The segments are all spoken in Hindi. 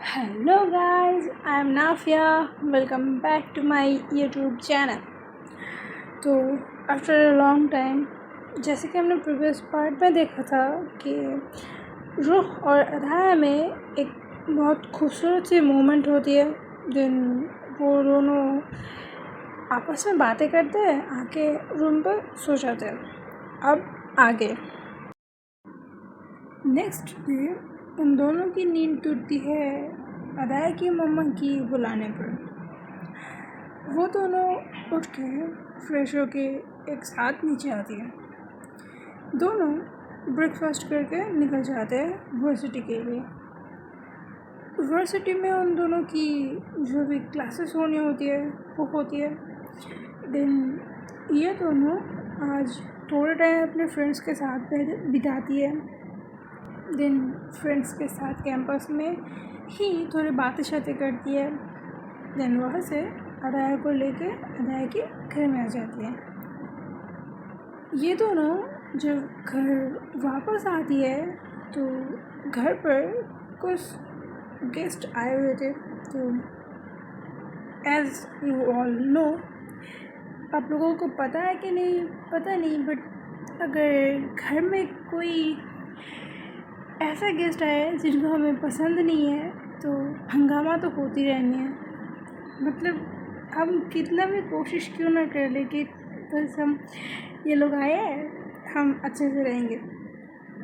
Hello guys, I am Nafia. Welcome back to my YouTube channel. तो आफ्टर अ लॉन्ग टाइम, जैसे कि हमने प्रीवियस पार्ट में देखा था कि रूह और अधाया में एक बहुत खूबसूरत सी मोमेंट होती है जिन वो दोनों आपस में बातें करते हैं, आके रूम पर सो जाते हैं। अब आगे नेक्स्ट डे उन दोनों की नींद टूटती है अदाया की मम्मा की बुलाने पर। वो दोनों उठ के फ्रेश होके एक साथ नीचे आती है। दोनों ब्रेकफास्ट करके निकल जाते हैं वर्सिटी के लिए। वर्सिटी में उन दोनों की जो भी क्लासेस होनी होती है वो होती है। देन ये दोनों आज थोड़ा टाइम अपने फ्रेंड्स के साथ बिताती है। देन फ्रेंड्स के साथ कैंपस में ही थोड़ी बातें शातें करती है। देन वहाँ से अदाया को लेके अदाया के घर में आ जाती है। ये दोनों जब घर वापस आती है तो घर पर कुछ गेस्ट आए हुए थे। तो एज यू ऑल नो, आप लोगों को पता है कि नहीं पता नहीं, बट अगर घर में कोई ऐसा गेस्ट आया जिनको हमें पसंद नहीं है तो हंगामा तो होती रहनी है। मतलब हम कितना भी कोशिश क्यों ना कर ले कि बस हम ये लोग आए हैं हम अच्छे से रहेंगे,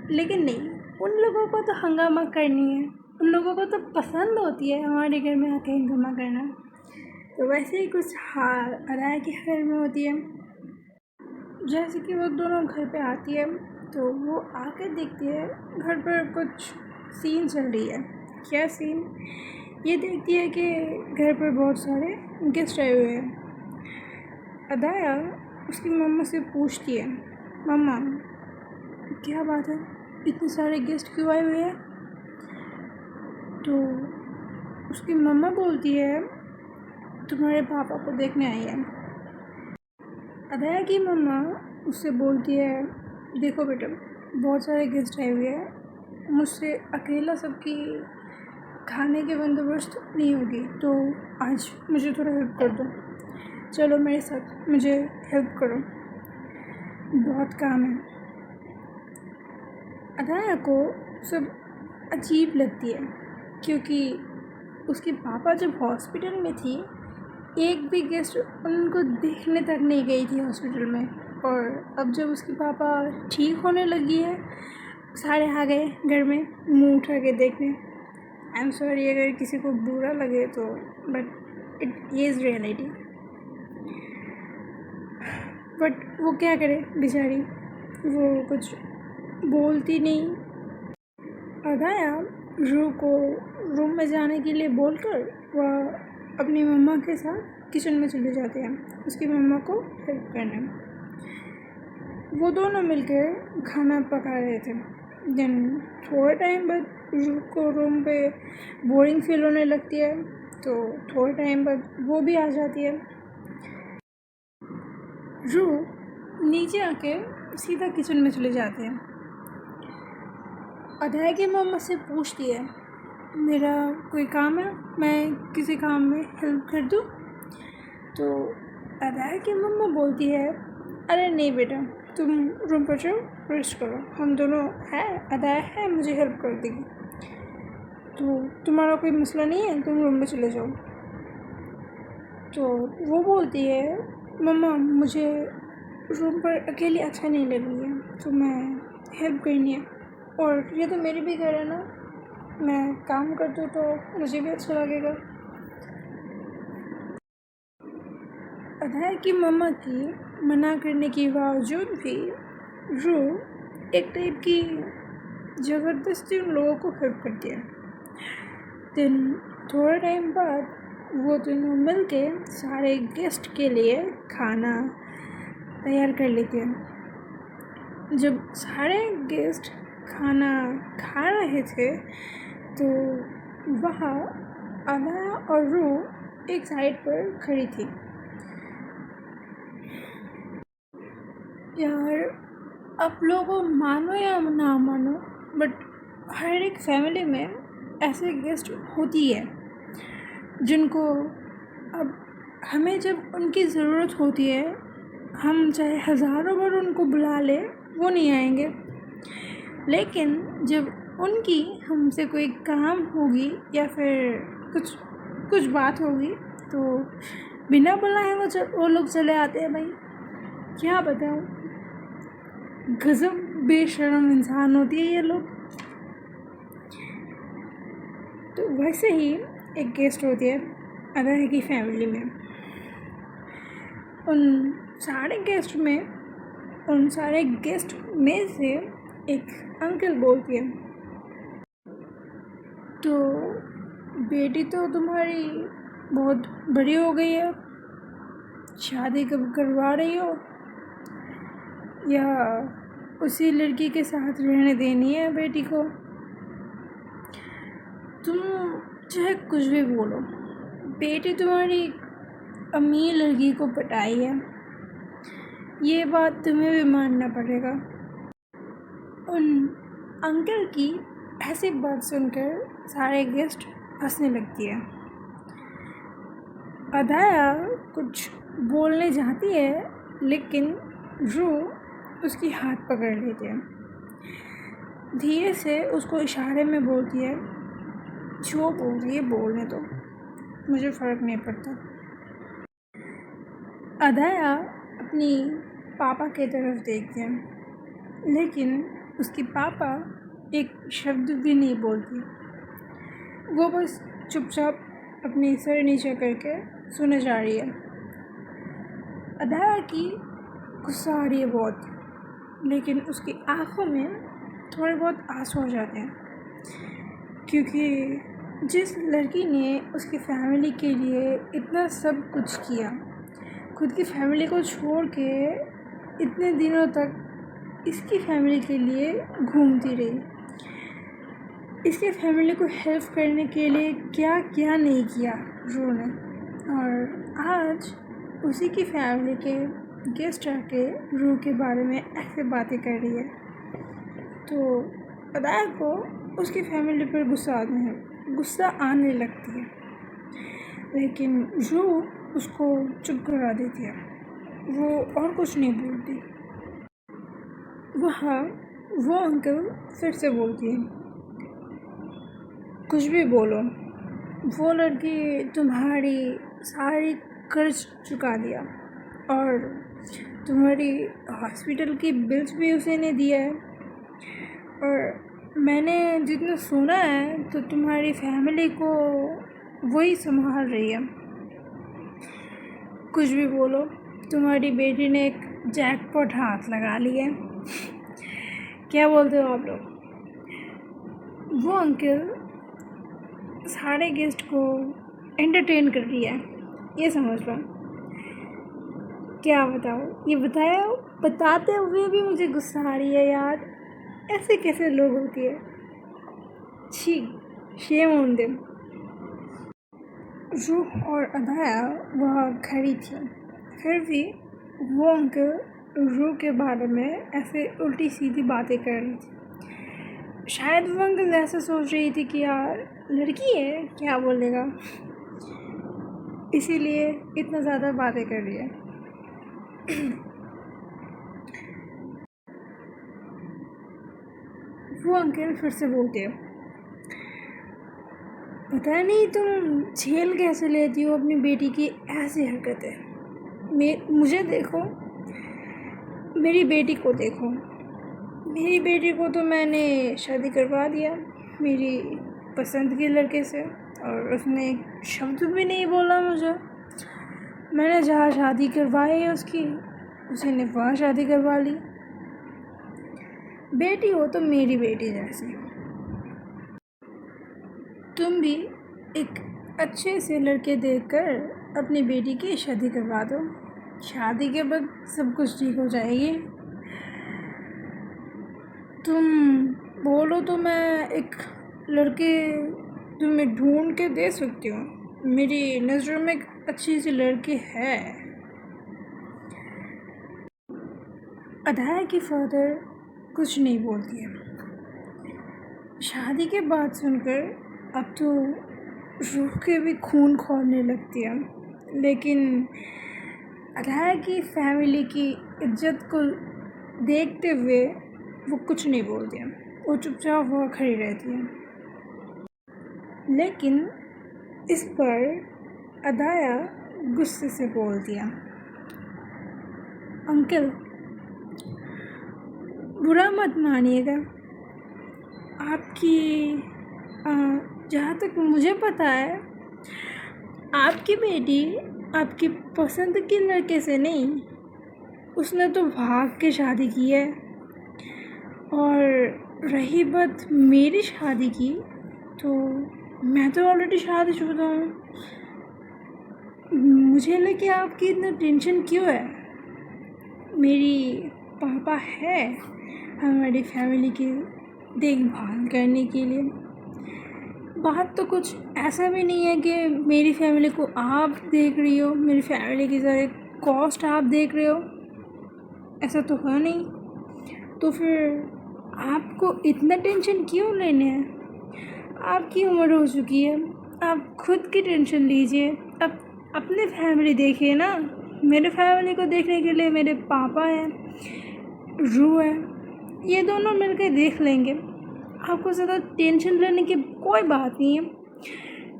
लेकिन नहीं, उन लोगों को तो हंगामा करनी है। उन लोगों को तो पसंद होती है हमारे घर में आके हंगामा करना। तो वैसे ही कुछ हाल अदाया के घर में होती है। जैसे कि वो दोनों घर पे आती है तो वो आके देखती है घर पर कुछ सीन चल रही है। क्या सीन? ये देखती है कि घर पर बहुत सारे गेस्ट आए हुए हैं। अदाया उसकी मम्मा से पूछती है, मम्मा क्या बात है, इतने सारे गेस्ट क्यों आए हुए हैं? तो उसकी मम्मा बोलती है तुम्हारे पापा को देखने आई है। अदाया की मम्मा उससे बोलती है देखो बेटा, बहुत सारे गेस्ट आए हुए हैं, मुझसे अकेला सबकी खाने के बंदोबस्त नहीं होगी, तो आज मुझे थोड़ा हेल्प कर दो। चलो मेरे साथ, मुझे हेल्प करो, बहुत काम है। अदाया को सब अजीब लगती है क्योंकि उसके पापा जब हॉस्पिटल में थी एक भी गेस्ट उनको देखने तक नहीं गई थी हॉस्पिटल में, और अब जब उसके पापा ठीक होने लगी है सारे आ गए घर में मुंह उठा के देखने। आई एम सॉरी अगर किसी को बुरा लगे तो, but it is reality. But वो क्या करे बेचारी, वो कुछ बोलती नहीं। अदाया रू को रूम में जाने के लिए बोलकर वह अपनी मम्मा के साथ किचन में चले जाते हैं उसकी मम्मा को हेल्प करने। वो दोनों मिलकर खाना पका रहे थे। देन थोड़े टाइम बाद रू को रूम पे बोरिंग फील होने लगती है, तो थोड़े टाइम बाद वो भी आ जाती है। रू नीचे आके सीधा किचन में चले जाते हैं। अदाया की मम्मा से पूछती है मेरा कोई काम है, मैं किसी काम में हेल्प कर दूँ? तो अदाया की मम्मा बोलती है अरे नहीं बेटा, तुम रूम पर जाओ, रेस्ट करो, हम दोनों हैं, अदाया है, मुझे हेल्प कर देगी, तो तुम्हारा कोई मसला नहीं है, तुम रूम में चले जाओ। तो वो बोलती है मम्मा मुझे रूम पर अकेली अच्छा नहीं लग रही है, तो मैं हेल्प करनी है, और ये तो मेरी भी घर है ना, मैं काम कर दूँ तो मुझे भी अच्छा लगेगा। अदाया की मम्मा की मना करने के बावजूद भी रू एक टाइप की ज़बरदस्ती उन लोगों को हेल्प करती है। देन थोड़े टाइम बाद वो दोनों मिल के सारे गेस्ट के लिए खाना तैयार कर लेते हैं। जब सारे गेस्ट खाना खा रहे थे तो वहाँ अदाया और रू एक साइड पर खड़ी थी। यार आप लोगों मानो या ना मानो, बट हर एक फैमिली में ऐसे गेस्ट होती है जिनको अब हमें जब उनकी ज़रूरत होती है, हम चाहे हज़ारों बार उनको बुला लें, वो नहीं आएंगे। लेकिन जब उनकी हमसे कोई काम होगी या फिर कुछ बात होगी तो बिना बुलाए वो लोग चले आते हैं। भाई क्या बताऊँ, गज़ब बेशर्म इंसान होती है ये लोग। तो वैसे ही एक गेस्ट होती है अदाया की फैमिली में। उन सारे गेस्ट में से एक अंकल बोलती है, तो बेटी तो तुम्हारी बहुत बड़ी हो गई है, शादी कब करवा रही हो या उसी लड़की के साथ रहने देनी है बेटी को? तुम चाहे कुछ भी बोलो, बेटी तुम्हारी अमीर लड़की को पटाई है, ये बात तुम्हें भी मानना पड़ेगा। उन अंकल की ऐसी बात सुनकर सारे गेस्ट हंसने लगती है। अदाया कुछ बोलने जाती है लेकिन रू उसकी हाथ पकड़ लेती है। धीरे से उसको इशारे में बोलती है, जो बोल रही है बोलने दो, मुझे फ़र्क नहीं पड़ता। अदाया अपनी पापा की तरफ देखती है लेकिन उसकी पापा एक शब्द भी नहीं बोलती। वो बस चुपचाप अपनी सर नीचे करके सुने जा रही है। अदाया की गुस्सा आ रही है बहुत, लेकिन उसकी आँखों में थोड़े बहुत आंसू हो जाते हैं, क्योंकि जिस लड़की ने उसकी फैमिली के लिए इतना सब कुछ किया, खुद की फैमिली को छोड़ के इतने दिनों तक इसकी फैमिली के लिए घूमती रही, इसके फैमिली को हेल्प करने के लिए क्या क्या नहीं किया रू ने, और आज उसी की फैमिली के गेस्ट आके रू के बारे में ऐसे बातें कर रही है। तो अदाया को उसकी फैमिली पर गुस्सा आने लगती है, लेकिन रू उसको चुप करा देती है। वो और कुछ नहीं बोलती। वो अंकल फिर से बोलती है, कुछ भी बोलो, वो लड़की तुम्हारी सारी कर्ज चुका दिया और तुम्हारी हॉस्पिटल की बिल्स भी उसी ने दिया है, और मैंने जितना सुना है तो तुम्हारी फैमिली को वही संभाल रही है। कुछ भी बोलो, तुम्हारी बेटी ने एक जैकपॉट हाथ लगा लिया है। क्या बोलते हो आप लोग? वो अंकल सारे गेस्ट को एंटरटेन कर रही है, ये समझ लो। क्या बताओ, ये बताते हुए भी मुझे गुस्सा आ रही है यार। ऐसे कैसे लोग होती है, छी, शेम ऑन देम। रूह और अदाया वहाँ खड़ी थी, फिर भी वो अंकल रूह के बारे में ऐसे उल्टी सीधी बातें कर रही थी। शायद वो अंकल ऐसे सोच रही थी कि यार लड़की है, क्या बोलेगा, इसीलिए इतना ज़्यादा बातें कर रही है। वो अंकल फिर से बोलते हैं, पता नहीं तुम झेल कैसे लेती हो अपनी बेटी की ऐसी हरकतें। मुझे देखो, मेरी बेटी को देखो। मेरी बेटी को तो मैंने शादी करवा दिया मेरी पसंद के लड़के से, और उसने एक शब्द भी नहीं बोला मुझे। मैंने जहाँ शादी करवाई है उसकी, उसी ने वहाँ शादी करवा ली। बेटी हो तो मेरी बेटी जैसी। तुम भी एक अच्छे से लड़के देखकर अपनी बेटी की शादी करवा दो, शादी के बाद सब कुछ ठीक हो जाएगी। तुम बोलो तो मैं एक लड़के तुम्हें ढूंढ के दे सकती हूँ, मेरी नज़रों में एक अच्छी सी लड़की है। अदाया की फादर कुछ नहीं बोलती है। शादी के बाद सुनकर अब तो रूह के भी खून खौलने लगती है, लेकिन अदाया की फैमिली की इज्जत को देखते हुए वो कुछ नहीं बोलती है। वो चुपचाप वहाँ खड़ी रहती है। लेकिन इस पर अदाया गुस्से से बोलती है, अंकल बुरा मत मानिएगा, आपकी जहाँ तक मुझे पता है आपकी बेटी आपकी पसंद के लड़के से नहीं, उसने तो भाग के शादी की है। और रही बात मेरी शादी की, तो मैं तो ऑलरेडी शादीशुदा हूँ। मुझे लेके आपकी इतना टेंशन क्यों है? मेरी पापा है हमारी फैमिली की देखभाल करने के लिए। बात तो कुछ ऐसा भी नहीं है कि मेरी फैमिली को आप देख रही हो, मेरी फैमिली की सारे कॉस्ट आप देख रहे हो, ऐसा तो है नहीं। तो फिर आपको इतना टेंशन क्यों लेने हैं? आपकी उम्र हो चुकी है, आप खुद की टेंशन लीजिए। अब अपनी फैमिली देखिए ना। मेरे फैमिली को देखने के लिए मेरे पापा हैं, रूह है, ये दोनों मिलकर देख लेंगे। आपको ज़्यादा टेंशन लेने की कोई बात नहीं है,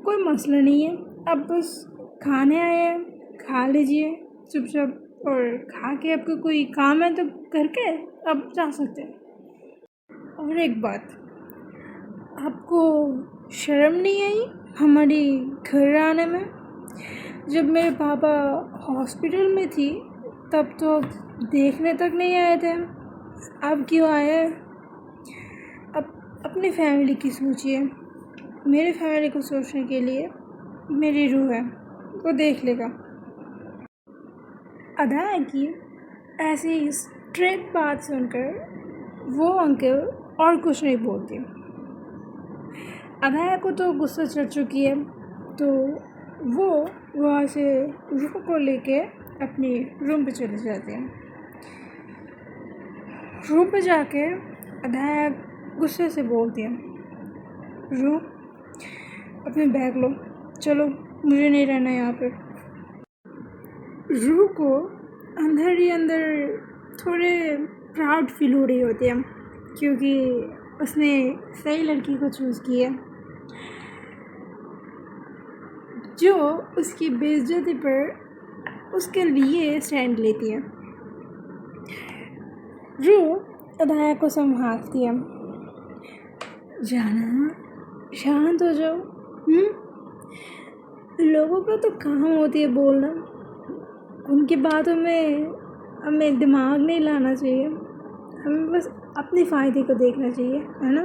कोई मसला नहीं है। अब बस खाने आए हैं, खा लीजिए चुपचाप, और खा के आपको कोई काम है तो करके अब जा सकते हैं। और एक बात, आपको शर्म नहीं आई हमारी घर आने में? जब मेरे पापा हॉस्पिटल में थी तब तो देखने तक नहीं आए थे, अब क्यों आए? अब अपनी फैमिली की सोचिए। मेरी फैमिली को सोचने के लिए मेरी रूह है, वो देख लेगा। अदाया की ऐसी स्ट्रेट बात सुनकर वो अंकल और कुछ नहीं बोलती। अदाया को तो गुस्सा चढ़ चुकी है, तो वो वहाँ से रूह को लेके अपनी रूम पे चले जाते हैं। रूम पे जाके अदाया गुस्से से बोलती है, रूह अपने बैग लो, चलो मुझे नहीं रहना यहाँ पे। रूह को अंदर ही अंदर थोड़े प्राउड फील हो रही होती है, क्योंकि उसने सही लड़की को चूज़ किया जो उसकी बेइज्जती पर उसके लिए स्टैंड लेती है। रूह अदाया को संभालती है, जाना शांत हो जाओ। लोगों का तो काम होती है बोलना, उनकी बातों में हमें दिमाग नहीं लाना चाहिए, हमें बस अपने फ़ायदे को देखना चाहिए, है ना?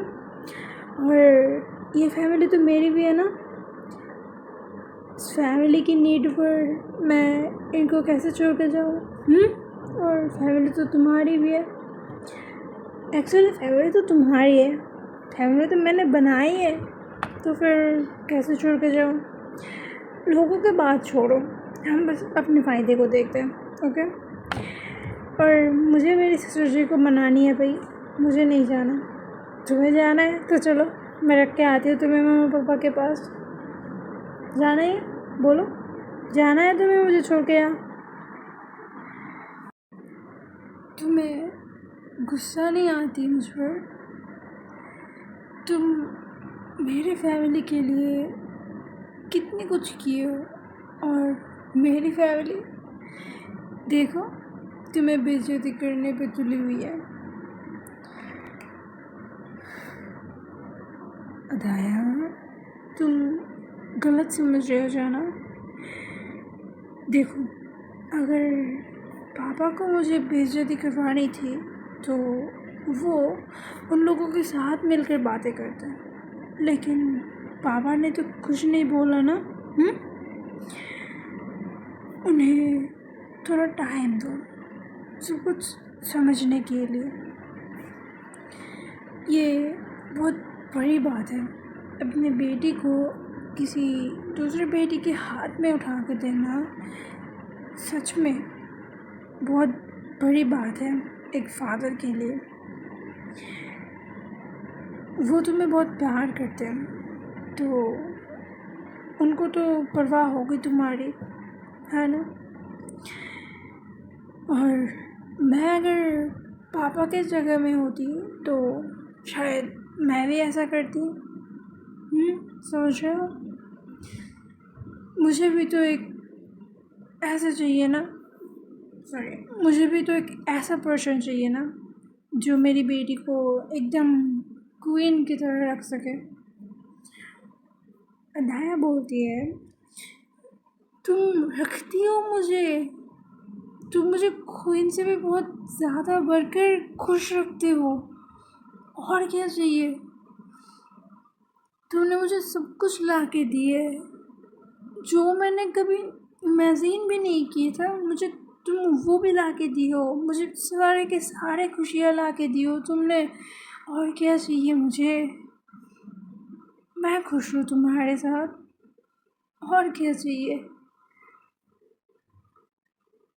और ये फैमिली तो मेरी भी है ना, इस फैमिली की नीड पर मैं इनको कैसे छोड़ कर जाऊँ? और फैमिली तो तुम्हारी भी है। एक्चुअली फैमिली तो तुम्हारी है, फैमिली तो मैंने बनाई है, तो फिर कैसे छोड़ कर जाऊँ? लोगों की बात छोड़ो, हम बस अपने फ़ायदे को देखते हैं, ओके? और मुझे मेरी सिस्टर जी को मनानी है भाई, मुझे नहीं जाना। तुम्हें जाना है तो चलो, मैं रख के आती हूँ तुम्हें मम्मा पापा के पास। जाना है? बोलो, जाना है तुम्हें मुझे छोड़ के यहाँ? तुम्हें गुस्सा नहीं आती मुझ पर? तुम मेरी फैमिली के लिए कितनी कुछ किए हो, और मेरी फैमिली देखो तुम्हें बेइज्जती करने पे तुली हुई है। अदाया, तुम गलत समझ रहे हो जाना। देखो, अगर पापा को मुझे बेइज्जती करवानी थी तो वो उन लोगों के साथ मिलकर बातें करते हैं, लेकिन पापा ने तो कुछ नहीं बोला ना। उन्हें थोड़ा टाइम दो सब कुछ समझने के लिए। ये बहुत बड़ी बात है, अपनी बेटी को किसी दूसरे बेटी के हाथ में उठा के देना सच में बहुत बड़ी बात है एक फादर के लिए। वो तुम्हें बहुत प्यार करते हैं, तो उनको तो परवाह होगी तुम्हारी, है ना। और मैं अगर पापा के जगह में होती तो शायद मैं भी ऐसा करती। समझ रहे हो। मुझे भी तो एक ऐसा चाहिए ना, मुझे भी तो एक ऐसा पर्सन चाहिए ना जो मेरी बेटी को एकदम क्वीन की तरह रख सके। अनाया बोलती है, तुम रखती हो मुझे, तुम मुझे क्वीन से भी बहुत ज़्यादा बढ़कर खुश रखते हो, और क्या चाहिए। तुमने मुझे सब कुछ ला के दिए जो मैंने कभी इमेजिन भी नहीं किया था, मुझे तुम वो भी ला के दी हो, मुझे सारे के सारे खुशियाँ ला के दी हो तुमने, और क्या चाहिए मुझे। मैं खुश हूँ तुम्हारे साथ, और क्या चाहिए।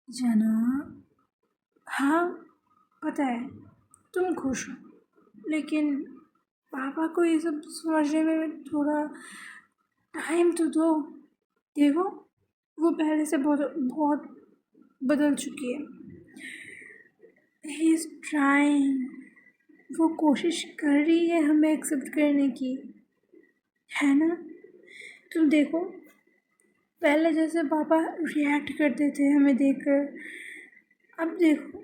जना, हाँ पता है तुम खुश हो, लेकिन पापा को ये सब समझने में थोड़ा टाइम तो दो। देखो वो पहले से बहुत बहुत बदल चुकी है। ही इज़ ट्राइंग, वो कोशिश कर रही है हमें एक्सेप्ट करने की, है ना। तुम देखो पहले जैसे पापा रिएक्ट करते थे हमें देखकर, अब देखो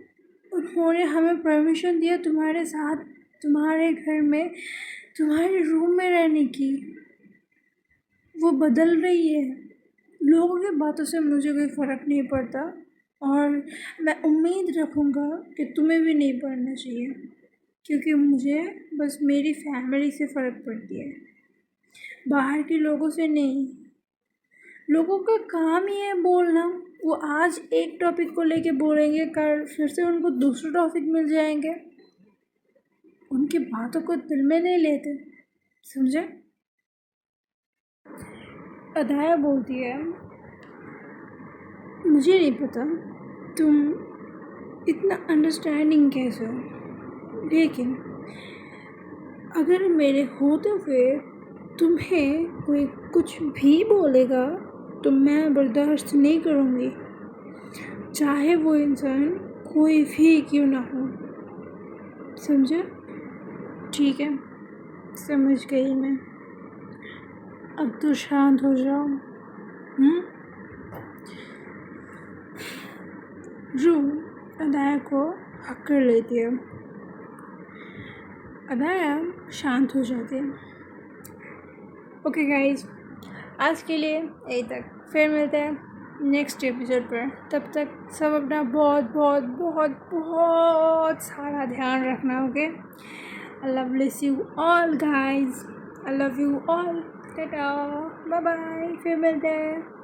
उन्होंने हमें परमिशन दिया तुम्हारे साथ, तुम्हारे घर में, तुम्हारे रूम में रहने की। वो बदल रही है। लोगों की बातों से मुझे कोई फ़र्क नहीं पड़ता, और मैं उम्मीद रखूँगा कि तुम्हें भी नहीं पड़ना चाहिए, क्योंकि मुझे बस मेरी फैमिली से फ़र्क पड़ती है, बाहर के लोगों से नहीं। लोगों का काम ही है बोलना, वो आज एक टॉपिक को लेके बोलेंगे, कल फिर से उनको दूसरे टॉपिक मिल जाएंगे, उनकी बातों को दिल में नहीं लेते, समझे। अदाया बोलती है, मुझे नहीं पता तुम इतना अंडरस्टैंडिंग कैसे हो, लेकिन अगर मेरे होते हुए तुम्हें कोई कुछ भी बोलेगा तो मैं बर्दाश्त नहीं करूँगी, चाहे वो इंसान कोई भी क्यों ना हो, समझे। ठीक है, समझ गई मैं, अब तो शांत हो जाओ। रू अदाया को हक कर लेती है, अदाया शांत हो जाती है। ओके गाइज, आज के लिए यही तक, फिर मिलते हैं नेक्स्ट एपिसोड पर। तब तक सब अपना बहुत बहुत बहुत बहुत सारा ध्यान रखना। Okay, I love you all guys, I love you all, tata bye bye, फिर मिलते हैं।